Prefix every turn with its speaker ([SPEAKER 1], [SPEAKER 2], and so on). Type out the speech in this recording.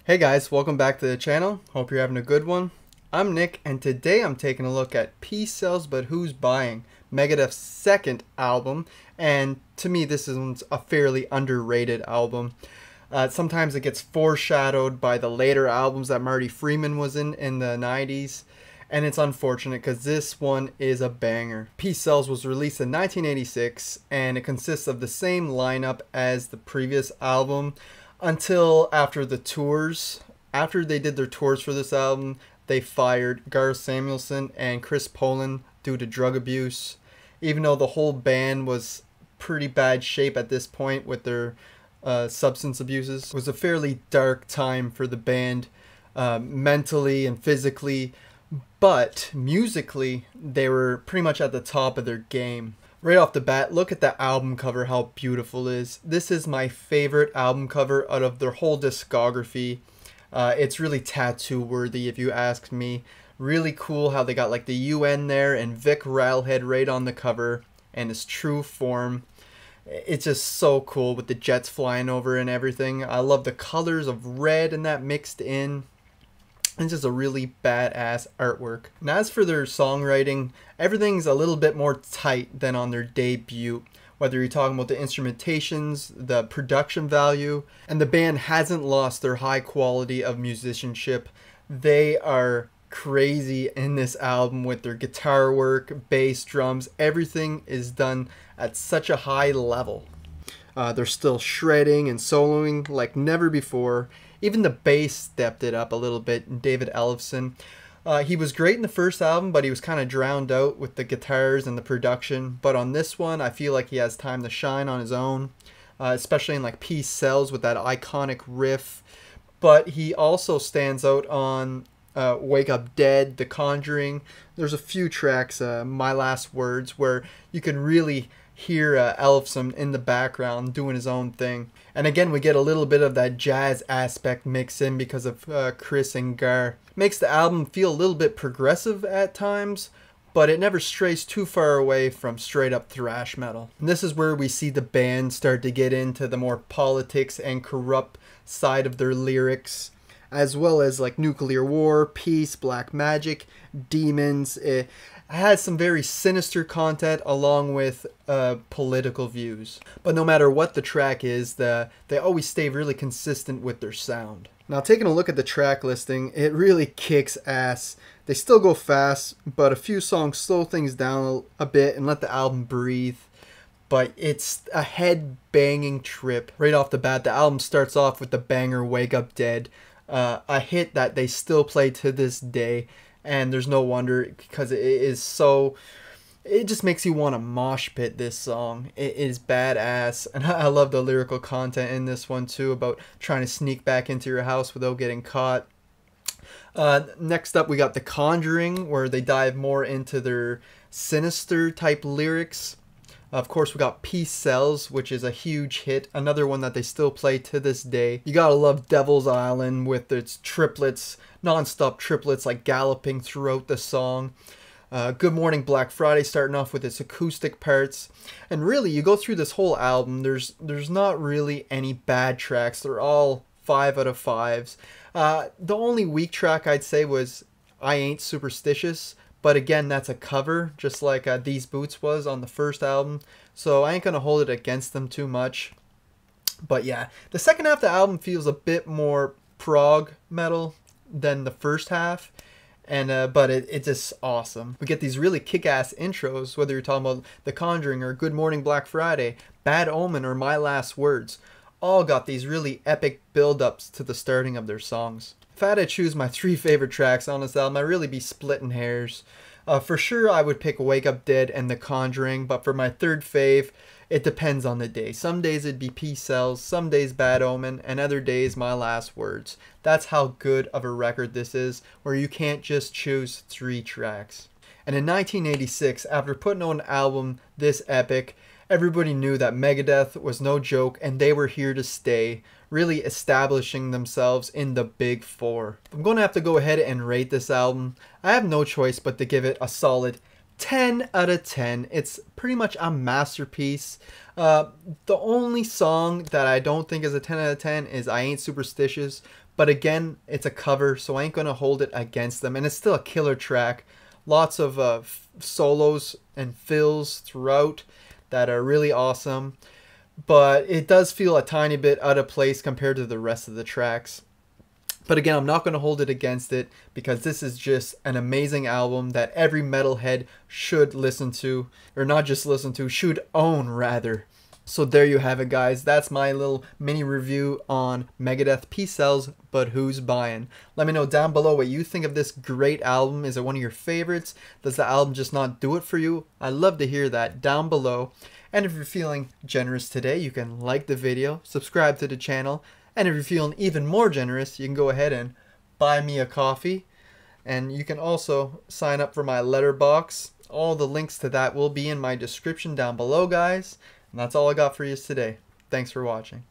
[SPEAKER 1] Hey guys, welcome back to the channel. Hope you're having a good one. I'm Nick, and today I'm taking a look at Peace Sells But Who's Buying, Megadeth's second album, and to me this is a fairly underrated album. Sometimes it gets foreshadowed by the later albums that Marty Freeman was in the 90s, and it's unfortunate because this one is a banger. Peace Sells was released in 1986, and it consists of the same lineup as the previous album, until after the tours. After they did their tours for this album, they fired Garth Samuelson and Chris Poland due to drug abuse. Even though the whole band was pretty bad shape at this point with their substance abuses. It was a fairly dark time for the band, mentally and physically, but musically they were pretty much at the top of their game. Right off the bat, look at the album cover, how beautiful it is. This is my favorite album cover out of their whole discography. It's really tattoo worthy if you ask me. Really cool how they got like the UN there and Vic Rattlehead right on the cover and his true form. It's just so cool with the jets flying over and everything. I love the colors of red and that mixed in. It's just a really badass artwork. And as for their songwriting, everything's a little bit more tight than on their debut. Whether you're talking about the instrumentations, the production value, and the band hasn't lost their high quality of musicianship. They are crazy in this album with their guitar work, bass, drums, everything is done at such a high level. They're still shredding and soloing like never before. Even the bass stepped it up a little bit. David Ellefson, he was great in the first album, but he was kind of drowned out with the guitars and the production. But on this one, I feel like he has time to shine on his own, especially in like Peace Sells with that iconic riff. But he also stands out on Wake Up Dead, The Conjuring. There's a few tracks, My Last Words, where you can really hear Ellefson in the background doing his own thing. And again, we get a little bit of that jazz aspect mixed in because of Chris and Gar. Makes the album feel a little bit progressive at times, but it never strays too far away from straight up thrash metal. And this is where we see the band start to get into the more politics and corrupt side of their lyrics, as well as like nuclear war, peace, black magic, demons. It has some very sinister content along with political views. But no matter what the track is, they always stay really consistent with their sound. Now, taking a look at the track listing, it really kicks ass. They still go fast, but a few songs slow things down a bit and let the album breathe. But it's a head-banging trip. Right off the bat, the album starts off with the banger Wake Up Dead, a hit that they still play to this day. And there's no wonder, because it is so, it just makes you want to mosh pit this song. It is badass, and I love the lyrical content in this one too, about trying to sneak back into your house without getting caught. Next up we got The Conjuring, where they dive more into their sinister type lyrics. Of course, we got Peace Sells, which is a huge hit, another one that they still play to this day. You gotta love Devil's Island with its triplets, non-stop triplets like galloping throughout the song. Good Morning Black Friday starting off with its acoustic parts. And really, you go through this whole album, there's not really any bad tracks. They're all 5 out of 5s. The only weak track I'd say was I Ain't Superstitious. But again, that's a cover, just like These Boots was on the first album. So I ain't going to hold it against them too much. But yeah, the second half of the album feels a bit more prog metal than the first half. And but it's just awesome. We get these really kick-ass intros, whether you're talking about The Conjuring or Good Morning Black Friday, Bad Omen or My Last Words. All got these really epic build-ups to the starting of their songs. If I had to choose my 3 favorite tracks on this album, I'd really be splitting hairs. For sure, I would pick Wake Up Dead and The Conjuring, but for my third fave, it depends on the day. Some days it'd be Peace Sells, some days Bad Omen, and other days My Last Words. That's how good of a record this is, where you can't just choose 3 tracks. And in 1986, after putting out an album this epic, everybody knew that Megadeth was no joke and they were here to stay, really establishing themselves in the big 4. I'm going to have to go ahead and rate this album. I have no choice but to give it a solid 10 out of 10. It's pretty much a masterpiece. The only song that I don't think is a 10 out of 10 is I Ain't Superstitious, But again, it's a cover, so I ain't gonna hold it against them. And it's still a killer track. Lots of solos and fills throughout that are really awesome. But it does feel a tiny bit out of place compared to the rest of the tracks. But again, I'm not going to hold it against it because this is just an amazing album that every metalhead should listen to, or not just listen to, should own rather. So there you have it, guys. That's my little mini review on Megadeth. Peace sells, but who's buying? Let me know down below what you think of this great album. Is it one of your favorites? Does the album just not do it for you? I'd love to hear that down below. And if you're feeling generous today, you can like the video, subscribe to the channel, and if you're feeling even more generous, you can go ahead and buy me a coffee. And you can also sign up for my letterbox. All the links to that will be in my description down below, guys. And that's all I got for you today. Thanks for watching.